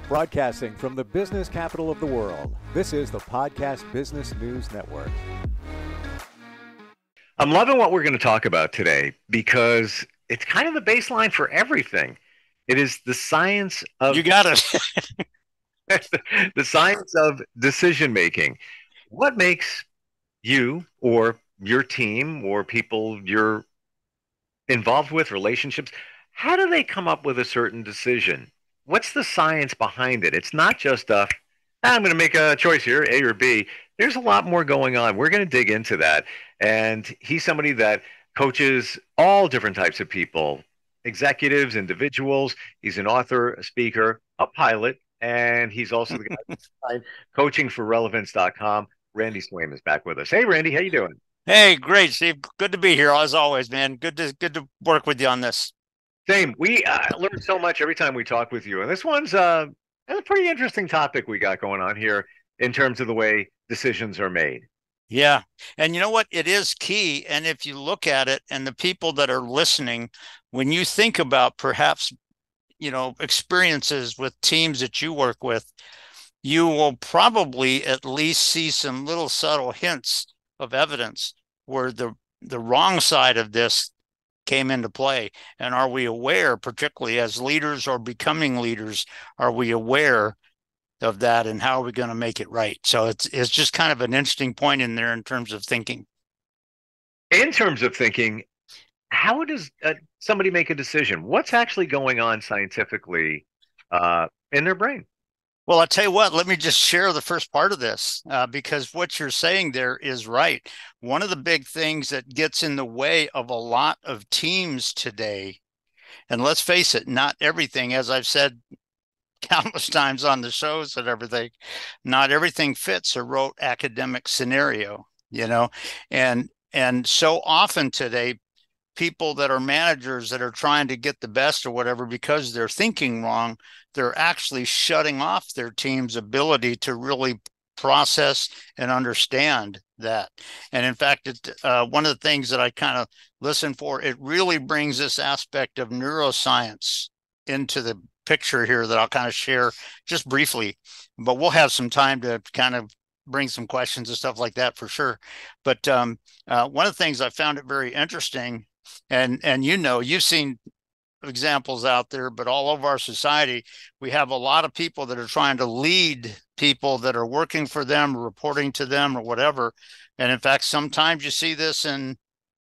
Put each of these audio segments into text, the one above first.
Broadcasting from the business capital of the world, this is the Podcast Business News Network. I'm loving what we're going to talk about today because it's kind of the baseline for everything. It is the science of You got it. the science of decision making. What makes you or your team or people you're involved with, relationships, how do they come up with a certain decision? What's the science behind it? It's not just I'm going to make a choice here, A or B. There's a lot more going on. We're going to dig into that. And he's somebody that coaches all different types of people, executives, individuals. He's an author, a speaker, a pilot, and he's also the guy behind coachingforrelevance.com. Randy Swaim is back with us. Hey, Randy, how you doing? Hey, great, Steve. Good to be here as always, man. Good to work with you on this. Same. We learn so much every time we talk with you, and this one's a pretty interesting topic we got going on here in terms of the way decisions are made. Yeah. And you know what? It is key. And if you look at it and the people that are listening, when you think about perhaps, experiences with teams that you work with, you will probably at least see some little subtle hints of evidence where the wrong side of this came into play. And are we aware, particularly as leaders or becoming leaders, are we aware of that, and how are we going to make it right? So it's just kind of an interesting point in there in terms of thinking. In terms of thinking, how does somebody make a decision? What's actually going on scientifically in their brain? Well, I'll tell you what, let me just share the first part of this because what you're saying there is right. One of the big things that gets in the way of a lot of teams today, and let's face it, not everything, as I've said countless times on the shows and everything, not everything fits a rote academic scenario, and so often today, people that are managers that are trying to get the best or whatever, because they're thinking wrong, they're actually shutting off their team's ability to really process and understand that. And in fact, one of the things that I kind of listen for, it really brings this aspect of neuroscience into the picture here that I'll kind of share just briefly, but we'll have some time to kind of bring some questions and stuff like that for sure. But one of the things I found it very interesting, and you've seen examples out there, but all over our society, we have a lot of people that are trying to lead people that are working for them, reporting to them or whatever. And in fact, sometimes you see this in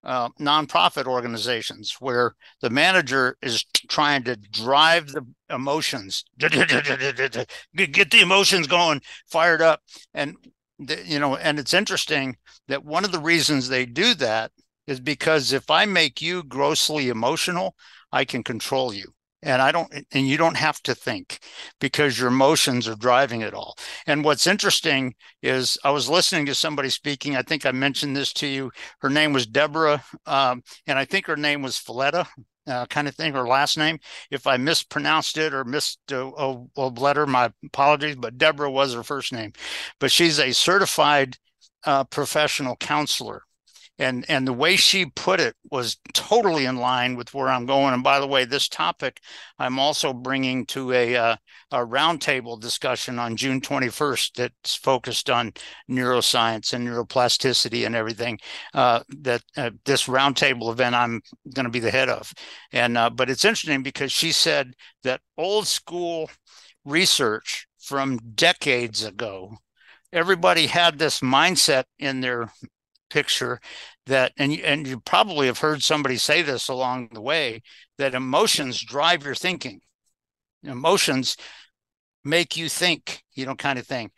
nonprofit organizations where the manager is trying to drive the emotions, get the emotions going, fired up. And, and it's interesting that one of the reasons they do that is because if I make you grossly emotional, I can control you. And you don't have to think because your emotions are driving it all. And what's interesting is I was listening to somebody speaking. I think I mentioned this to you. Her name was Deborah. And I think her name was Folletta, kind of thing, her last name. If I mispronounced it or missed a letter, my apologies, but Deborah was her first name. But she's a certified professional counselor. And the way she put it was totally in line with where I'm going. And by the way, this topic I'm also bringing to a roundtable discussion on June 21st that's focused on neuroscience and neuroplasticity and everything. This roundtable event I'm going to be the head of. And but it's interesting because she said that old school research from decades ago, everybody had this mindset in their picture that, and you probably have heard somebody say this along the way, that emotions drive your thinking. Emotions make you think, kind of thing.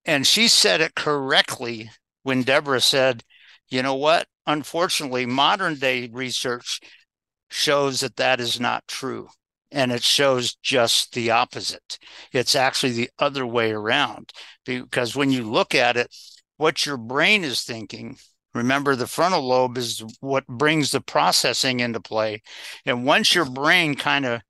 And she said it correctly when Deborah said, you know what? Unfortunately, modern day research shows that is not true. And it shows just the opposite. It's actually the other way around, because when you look at it, what your brain is thinking, remember the frontal lobe is what brings the processing into play. And once your brain kind of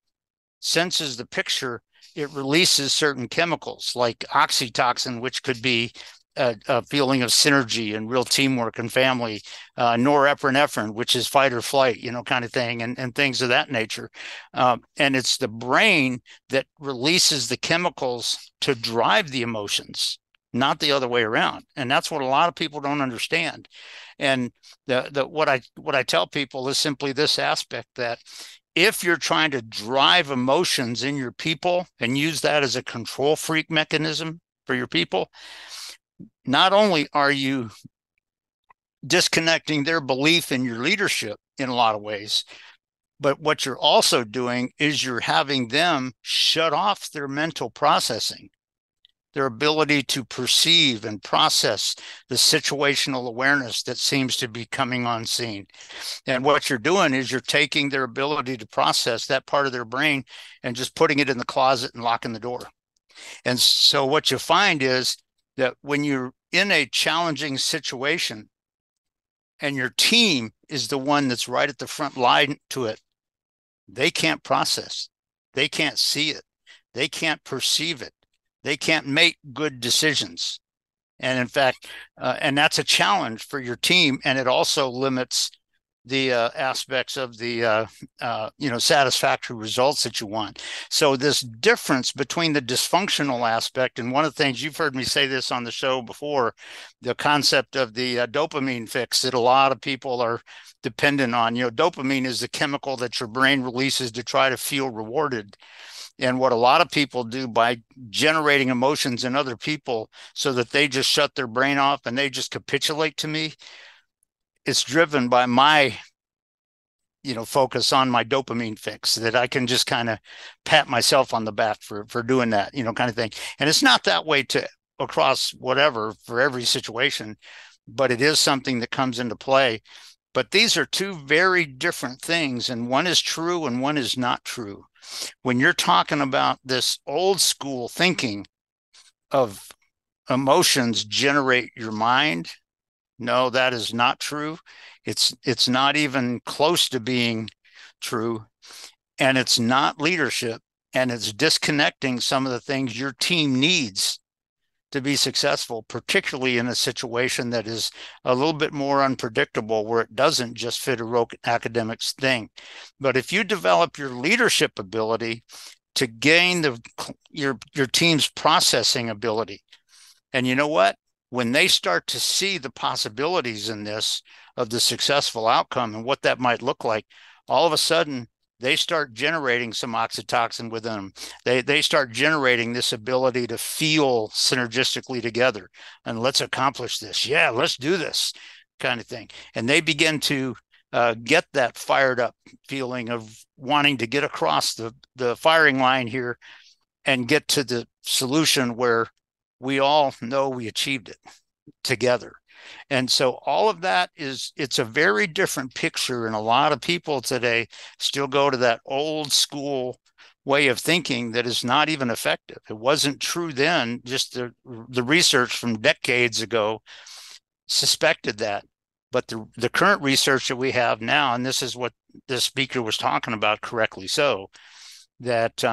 senses the picture, it releases certain chemicals like oxytocin, which could be a feeling of synergy and real teamwork and family, norepinephrine, which is fight or flight, kind of thing, and things of that nature. And it's the brain that releases the chemicals to drive the emotions, not the other way around. And that's what a lot of people don't understand. And what I tell people is simply this aspect, that if you're trying to drive emotions in your people and use that as a control freak mechanism for your people, not only are you disconnecting their belief in your leadership in a lot of ways, but what you're also doing is you're having them shut off their mental processing, their ability to perceive and process the situational awareness that seems to be coming on scene. And what you're doing is you're taking their ability to process that part of their brain and just putting it in the closet and locking the door. And so what you find is that when you're in a challenging situation and your team is the one that's right at the front line to it, they can't process, they can't see it, they can't perceive it, they can't make good decisions. And in fact, and that's a challenge for your team. And it also limits the aspects of the satisfactory results that you want. So this difference between the dysfunctional aspect, and one of the things you've heard me say this on the show before, the concept of the dopamine fix that a lot of people are dependent on. Dopamine is the chemical that your brain releases to try to feel rewarded. And what a lot of people do by generating emotions in other people so that they just shut their brain off and they just capitulate to me, it's driven by my, focus on my dopamine fix, that I can just kind of pat myself on the back for doing that, kind of thing. And it's not that way across whatever for every situation, but it is something that comes into play. But these are two very different things, and one is true and one is not true. When you're talking about this old school thinking of emotions generate your mind, no, that is not true. It's not even close to being true, and it's not leadership, and it's disconnecting some of the things your team needs to be successful, particularly in a situation that is a little bit more unpredictable, where it doesn't just fit a rote academics thing. But if you develop your leadership ability to gain your team's processing ability, and you know what? When they start to see the possibilities in this of the successful outcome and what that might look like, all of a sudden they start generating some oxytocin within them. They start generating this ability to feel synergistically together, and let's accomplish this. Yeah, let's do this kind of thing. And they begin to get that fired up feeling of wanting to get across the firing line here and get to the solution where we all know we achieved it together. And so all of that it's a very different picture. And a lot of people today still go to that old school way of thinking that is not even effective. It wasn't true then. Just the research from decades ago suspected that. But the current research that we have now, and this is what this speaker was talking about correctly so, that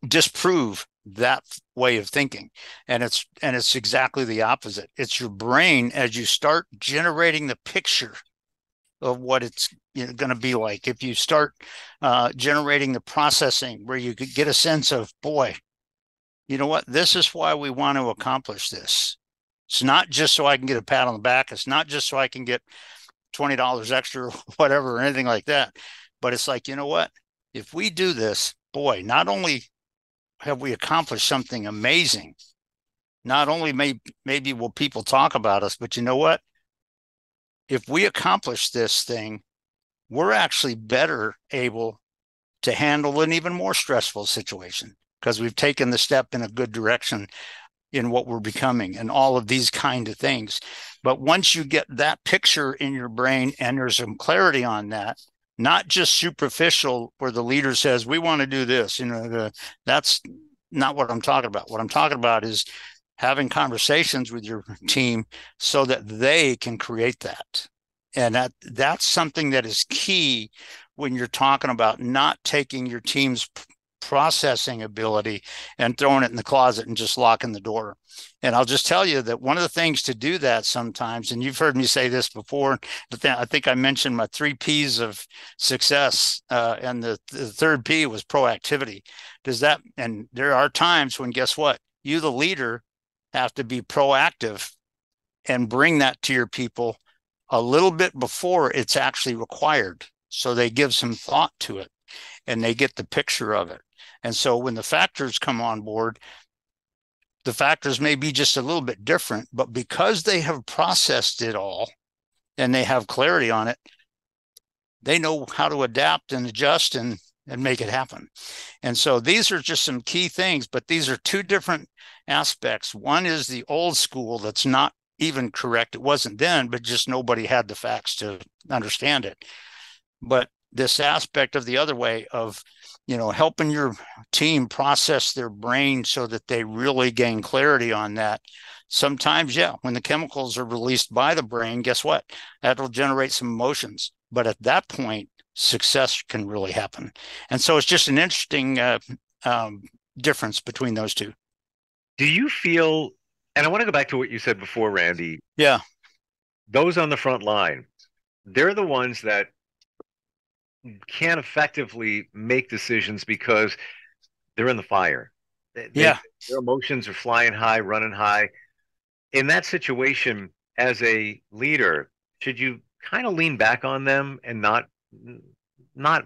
disprove that way of thinking. And it's exactly the opposite. It's your brain, as you start generating the picture of what it's going to be like. If you start generating the processing where you could get a sense of, boy, you know what, this is why we want to accomplish this. It's not just so I can get a pat on the back. It's not just so I can get $20 extra or whatever or anything like that. But it's like, you know what, if we do this, boy, not only have we accomplished something amazing, not only maybe will people talk about us, but you know what? If we accomplish this thing, we're actually better able to handle an even more stressful situation because we've taken the step in a good direction in what we're becoming and all of these kind of things. But once you get that picture in your brain and there's some clarity on that, not just superficial where the leader says, we want to do this, that's not what I'm talking about. What I'm talking about is having conversations with your team so that they can create that. And that's something that is key when you're talking about not taking your team's processing ability and throwing it in the closet and just locking the door. And I'll just tell you that one of the things to do that sometimes, and you've heard me say this before, I think I mentioned my 3 P's of success, and the third P was proactivity. And there are times when, guess what? You, the leader, have to be proactive and bring that to your people a little bit before it's actually required. So they give some thought to it and they get the picture of it. And so when the factors come on board, the factors may be just a little bit different, but because they have processed it all and they have clarity on it, they know how to adapt and adjust and make it happen. And so these are just some key things, but these are 2 different aspects. One is the old school that's not even correct. It wasn't then, but just nobody had the facts to understand it. But this aspect of the other way of, helping your team process their brain so that they really gain clarity on that. Sometimes, when the chemicals are released by the brain, guess what? That'll generate some emotions. But at that point, success can really happen. And so it's just an interesting difference between those 2. Do you feel, and I want to go back to what you said before, Randy. Yeah. Those on the front line, they're the ones that can't effectively make decisions because they're in the fire. Their emotions are flying high, running high. In that situation, as a leader, should you kind of lean back on them and not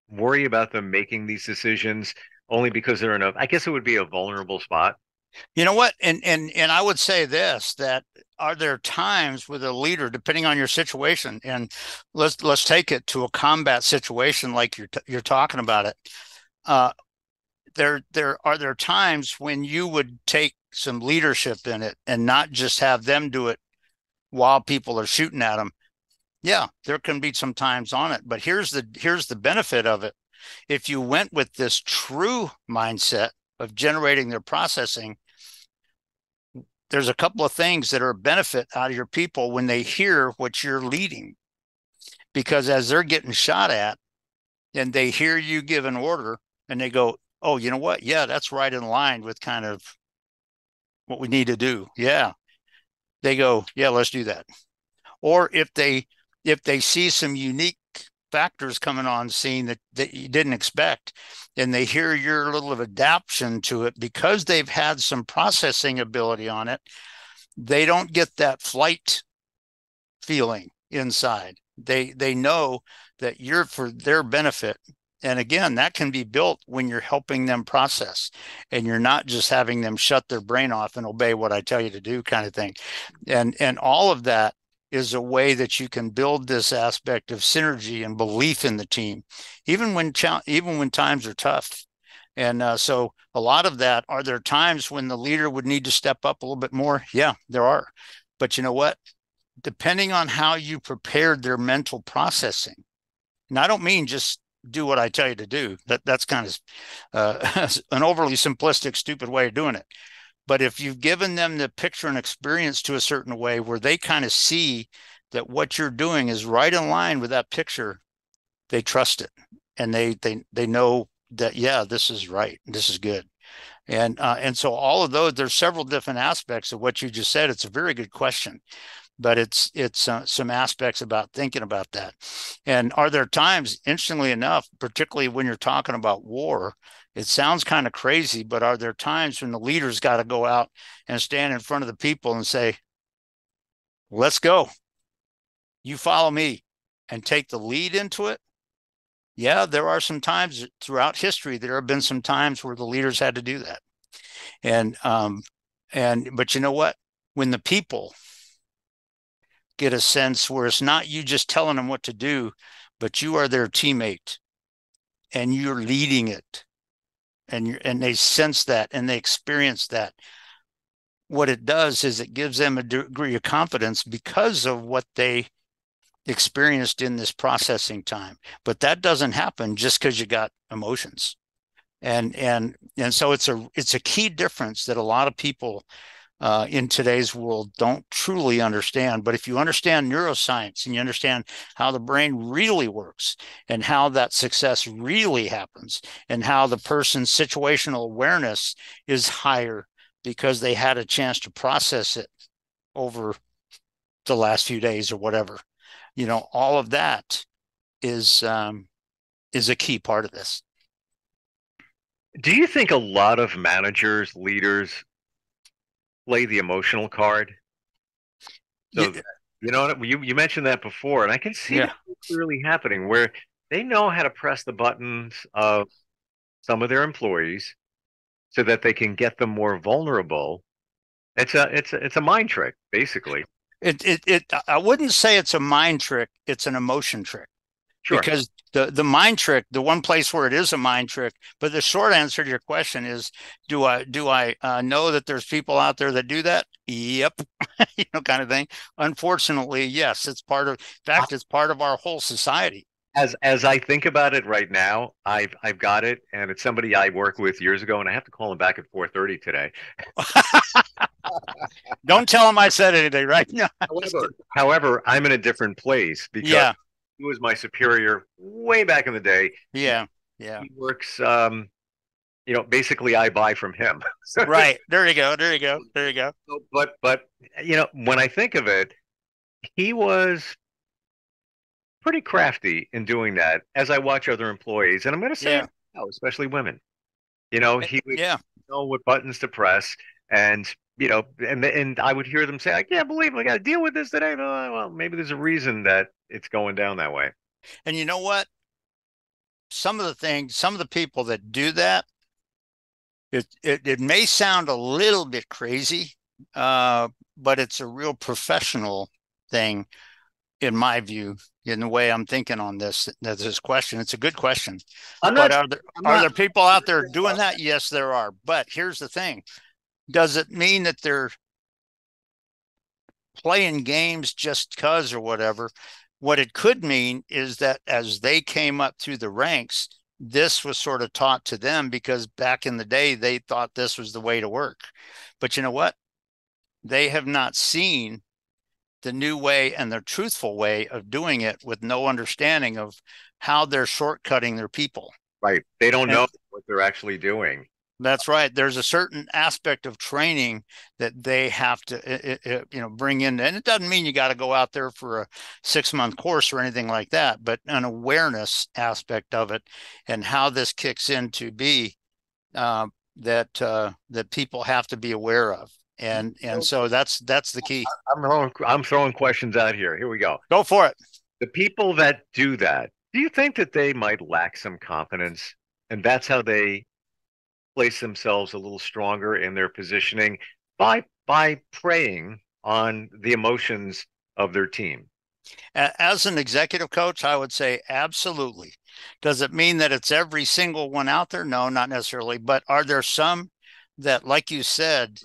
worry about them making these decisions only because they're in I guess it would be a vulnerable spot? You know what? And I would say this, that are there times with a leader, depending on your situation, and let's take it to a combat situation like you're talking about it. There times when you would take some leadership in it and not just have them do it while people are shooting at them. Yeah, there can be some times on it, but here's the benefit of it. If you went with this true mindset of generating their processing, there's a couple of things that are a benefit out of your people when they hear what you're leading. Because as they're getting shot at and they hear you give an order and they go, oh, you know what? Yeah, that's right in line with kind of what we need to do. Yeah. They go, yeah, let's do that. Or if they see some unique factors coming on scene that you didn't expect, and they hear your little of adaptation to it because they've had some processing ability on it, they don't get that flight feeling inside. They know that you're for their benefit. And again, that can be built when you're helping them process and you're not just having them shut their brain off and obey what I tell you to do kind of thing. And all of that is a way that you can build this aspect of synergy and belief in the team, even when times are tough. And so a lot of that, are there times when the leader would need to step up a little bit more? Yeah, there are. But you know what? Depending on how you prepared their mental processing, and I don't mean just do what I tell you to do. That's kind of an overly simplistic, stupid way of doing it. But if you've given them the picture and experience to a certain way where they kind of see that what you're doing is right in line with that picture, they trust it. And they know that, yeah, this is right. This is good. And so all of those, there's several different aspects of what you just said. It's a very good question, but it's some aspects about thinking about that. And are there times, interestingly enough, particularly when you're talking about war, it sounds kind of crazy, but are there times when the leader's got to go out and stand in front of the people and say, let's go, you follow me, and take the lead into it? Yeah, there are some times throughout history, there have been some times where the leaders had to do that. But you know what? When the people get a sense where it's not you just telling them what to do, but you are their teammate and you're leading it, and they sense that and they experience that, what it does is it gives them a degree of confidence because of what they experienced in this processing time. But that doesn't happen just because you got emotions. And so it's a key difference that a lot of people in today's world don't truly understand. But if you understand neuroscience and you understand how the brain really works and how that success really happens and how the person's situational awareness is higher because they had a chance to process it over the last few days or whatever, all of that is a key part of this. Do you think a lot of managers, leaders play the emotional card? So, Yeah. you know what, you mentioned that before, and I can see that clearly happening where they know how to press the buttons of some of their employees so that they can get them more vulnerable. It's a mind trick, basically. I wouldn't say it's a mind trick, it's an emotion trick. Sure. Because the mind trick, the one place where it is a mind trick, but the short answer to your question is, do I know that there's people out there that do that? Yep, kind of thing. Unfortunately, yes, it's part of. In fact, it's part of our whole society. As I think about it right now, I've got it, and it's somebody I worked with years ago, and I have to call him back at 4:30 today. Don't tell him I said anything right now. However, I'm in a different place because he was my superior way back in the day. Yeah. He works, basically I buy from him. Right. There you go. But when I think of it, he was pretty crafty in doing that as I watch other employees. And I'm going to say, especially women, he would know what buttons to press. And, and I would hear them say, I can't believe I got to deal with this today. Well, maybe there's a reason that it's going down that way. And you know what? Some of the people that do that, it may sound a little bit crazy, but it's a real professional thing, in my view, in the way I'm thinking on this question. It's a good question. Are there people out there doing that? Yes, there are. But here's the thing. Does it mean that they're playing games just because or whatever? What it could mean is that as they came up through the ranks, this was sort of taught to them because back in the day, they thought this was the way to work. But you know what? They have not seen the new way and the truthful way of doing it with no understanding of how they're shortcutting their people. Right. They don't know what they're actually doing. That's right. There's a certain aspect of training that they have to, bring in. And it doesn't mean you got to go out there for a 6-month course or anything like that, but an awareness aspect of it and how this kicks in to be that people have to be aware of. And so that's the key. I'm throwing questions out here. Here we go. Go for it. The people that do that, do you think that they might lack some confidence, and that's how they place themselves a little stronger in their positioning by preying on the emotions of their team? As an executive coach, I would say absolutely. Does it mean that it's every single one out there? No, not necessarily. But are there some that, like you said,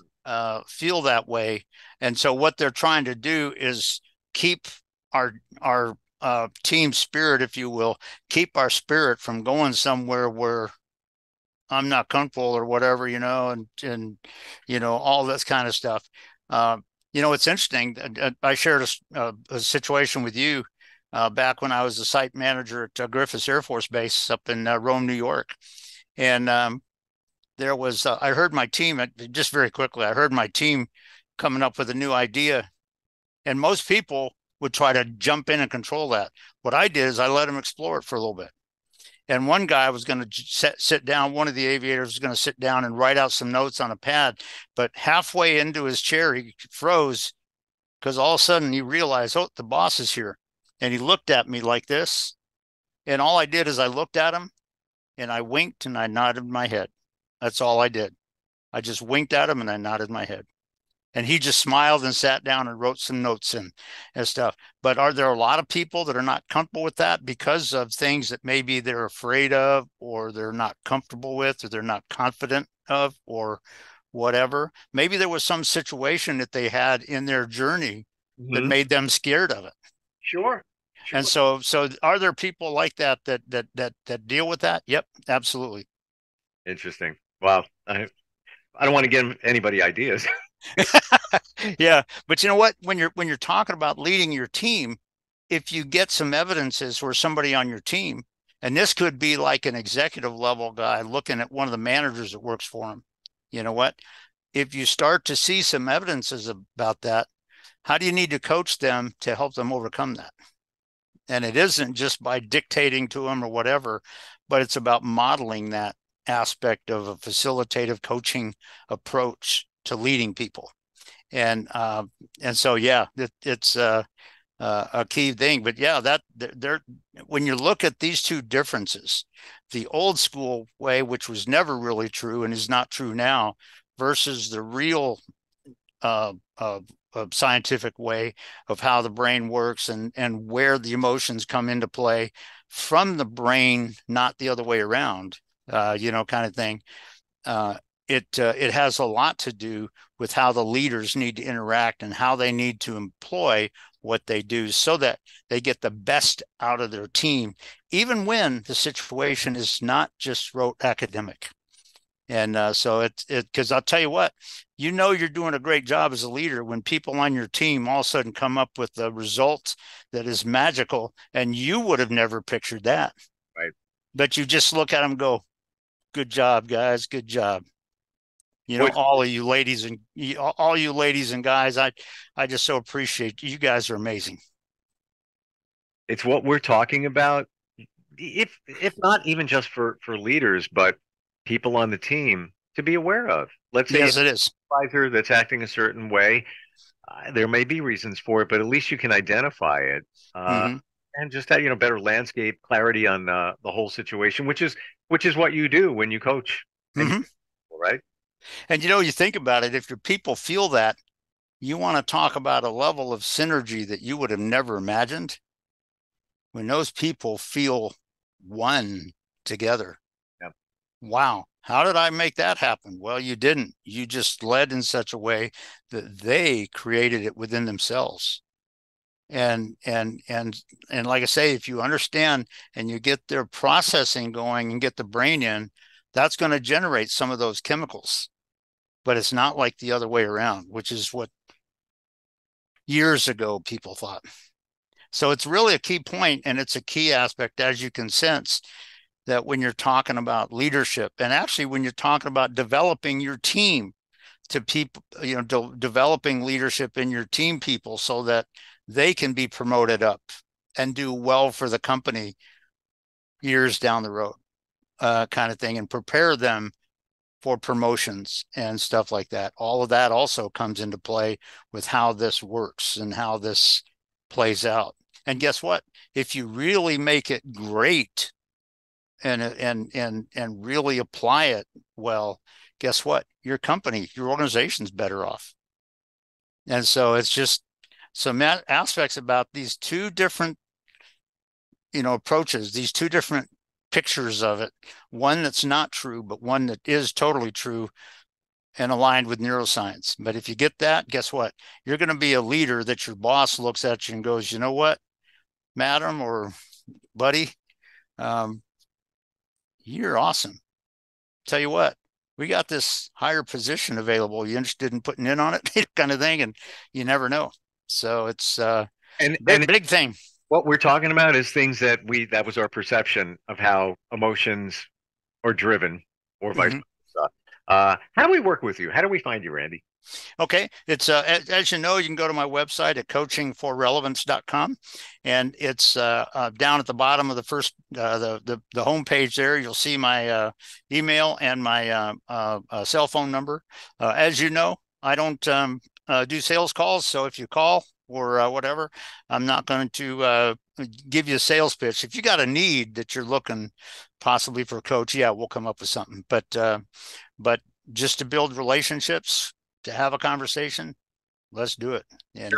feel that way? And so what they're trying to do is keep our team spirit, if you will, keep our spirit from going somewhere where I'm not comfortable or whatever, and all this kind of stuff. It's interesting. I shared a situation with you back when I was the site manager at Griffiths Air Force Base up in Rome, New York. And there was, I heard my team, just very quickly, I heard my team coming up with a new idea. And most people would try to jump in and control that. What I did is I let them explore it for a little bit. And one guy was going to sit down, one of the aviators was going to sit down and write out some notes on a pad. But halfway into his chair, he froze because all of a sudden he realized, oh, the boss is here. And he looked at me like this. And all I did is I looked at him and I winked and I nodded my head. That's all I did. I just winked at him and I nodded my head. And he just smiled and sat down and wrote some notes and stuff. But are there a lot of people that are not comfortable with that because of things that maybe they're afraid of, or they're not comfortable with, or they're not confident of, or whatever? Maybe there was some situation that they had in their journey that made them scared of it. Sure. And so are there people like that deal with that? Yep, absolutely. Interesting. Wow. I don't want to give anybody ideas. Yeah, but you know what? When you're talking about leading your team, if you get some evidences where somebody on your team, and this could be like an executive level guy looking at one of the managers that works for him, you know what? If you start to see some evidences about that, how do you need to coach them to help them overcome that? And it isn't just by dictating to them or whatever, but it's about modeling that aspect of a facilitative coaching approach to leading people. And so yeah, it's a key thing. But yeah, that there when you look at these two differences, the old school way, which was never really true and is not true now, versus the real uh, uh, scientific way of how the brain works and where the emotions come into play from the brain, not the other way around, kind of thing. It has a lot to do with how the leaders need to interact and how they need to employ what they do so that they get the best out of their team, even when the situation is not just rote academic. And so it's because I'll tell you what, you're doing a great job as a leader when people on your team all of a sudden come up with a result that is magical, and you would have never pictured that. Right. But you just look at them and go, "Good job, guys. Good job." All of you ladies and all you ladies and guys, I just so appreciate you guys are amazing. It's what we're talking about. If not even just for leaders, but people on the team to be aware of. Let's say yes, it is. Advisor that's acting a certain way. There may be reasons for it, but at least you can identify it, and just have better landscape clarity on the whole situation, which is what you do when you coach, right? And you think about it, if your people feel that, you want to talk about a level of synergy that you would have never imagined. When those people feel one together. Yep. Wow. How did I make that happen? Well, you didn't. You just led in such a way that they created it within themselves. And like I say, if you understand and you get their processing going and get the brain in, that's going to generate some of those chemicals. But it's not like the other way around, which is what years ago people thought. So it's really a key point, and it's a key aspect, as you can sense, that when you're talking about leadership, and actually when you're talking about developing your team to people, developing leadership in your team people so that they can be promoted up and do well for the company years down the road, kind of thing, and prepare them for promotions and stuff like that. All of that also comes into play with how this works and how this plays out. And guess what? If you really make it great and really apply it well, guess what? Your company, your organization's better off. And so it's just some aspects about these two different, approaches, these two different pictures of it, one that's not true, but one that is totally true and aligned with neuroscience. But if you get that, guess what? You're going to be a leader that your boss looks at you and goes, you know what, madam or buddy, you're awesome. Tell you what, we got this higher position available. You interested in putting in on it? Kind of thing. And you never know. So it's big thing. What we're talking about is things that was our perception of how emotions are driven or vice versa. How do we work with you? How do we find you, Randy? Okay. It's as you know, you can go to my website at coachingforrelevance.com, and it's down at the bottom of the first the homepage there. You'll see my email and my cell phone number. As you know, I don't do sales calls, so if you call or whatever, I'm not going to give you a sales pitch. If you got a need that you're looking possibly for a coach, yeah, we'll come up with something. But just to build relationships, to have a conversation, let's do it. And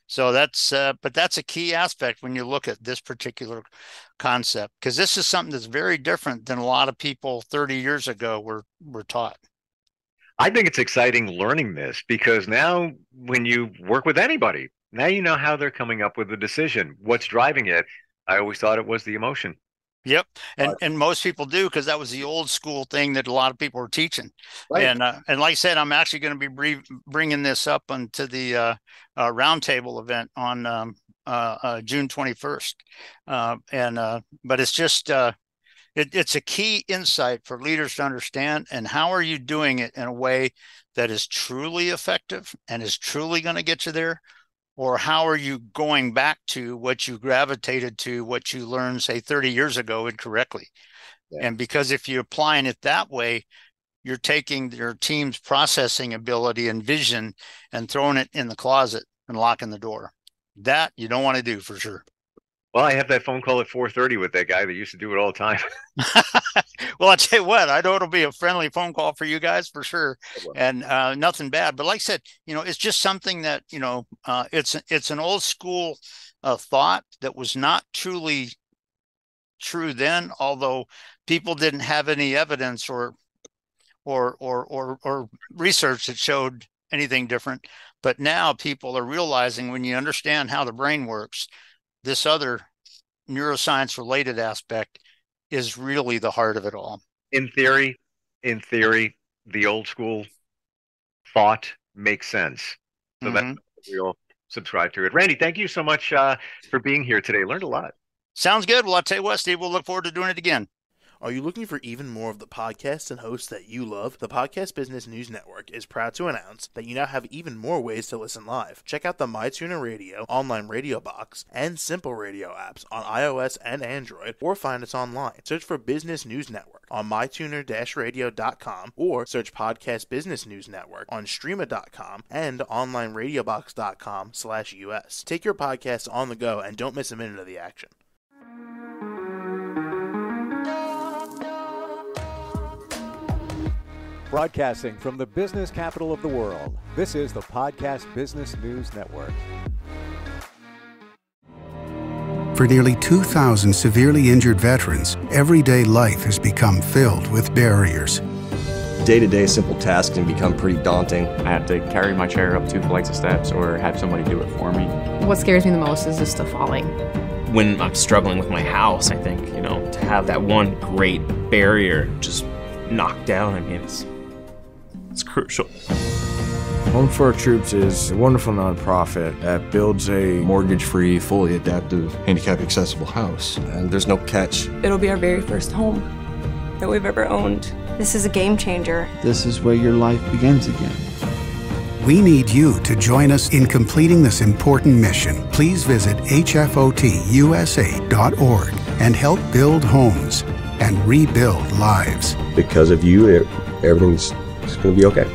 so that's a key aspect when you look at this particular concept, because this is something that's very different than a lot of people 30 years ago were taught. I think it's exciting learning this, because now when you work with anybody, now you know how they're coming up with a decision, what's driving it. I always thought it was the emotion. Yep. And most people do, because that was the old school thing that a lot of people were teaching. Right. And like I said, I'm actually going to be bringing this up onto the roundtable event on June 21st. But it's just it's a key insight for leaders to understand. And how are you doing it in a way that is truly effective and is truly going to get you there? Or how are you going back to what you gravitated to, what you learned, say, 30 years ago incorrectly? Yeah. And because if you're applying it that way, you're taking your team's processing ability and vision and throwing it in the closet and locking the door. That you don't want to do, for sure. Well, I have that phone call at 4:30 with that guy that used to do it all the time. Well, I'll tell you what, I know it'll be a friendly phone call for you guys for sure. And nothing bad. But like I said, it's just something that, it's an old school thought that was not truly true then, although people didn't have any evidence or research that showed anything different. But now people are realizing, when you understand how the brain works, this other neuroscience related aspect is really the heart of it all. In theory, the old school thought makes sense. So that's we'll subscribe to it. Randy, thank you so much for being here today. Learned a lot. Sounds good. Well, I'll tell you what, Steve, we'll look forward to doing it again. Are you looking for even more of the podcasts and hosts that you love? The Podcast Business News Network is proud to announce that you now have even more ways to listen live. Check out the MyTuner Radio, online radio box, and Simple Radio apps on iOS and Android, or find us online. Search for Business News Network on mytuner-radio.com, or search Podcast Business News Network on streama.com and onlineradiobox.com/US. Take your podcast on the go and don't miss a minute of the action. Broadcasting from the business capital of the world, this is the Podcast Business News Network. For nearly 2,000 severely injured veterans, everyday life has become filled with barriers. Day-to-day simple tasks can become pretty daunting. I have to carry my chair up 2 flights of steps or have somebody do it for me. What scares me the most is just the falling. When I'm struggling with my house, I think, to have that one great barrier just knocked down, it's crucial. Home for Our Troops is a wonderful nonprofit that builds a mortgage-free, fully adaptive, handicap-accessible house. And there's no catch. It'll be our very first home that we've ever owned. This is a game changer. This is where your life begins again. We need you to join us in completing this important mission. Please visit hfotusa.org and help build homes and rebuild lives. Because of you, everything's going to be okay.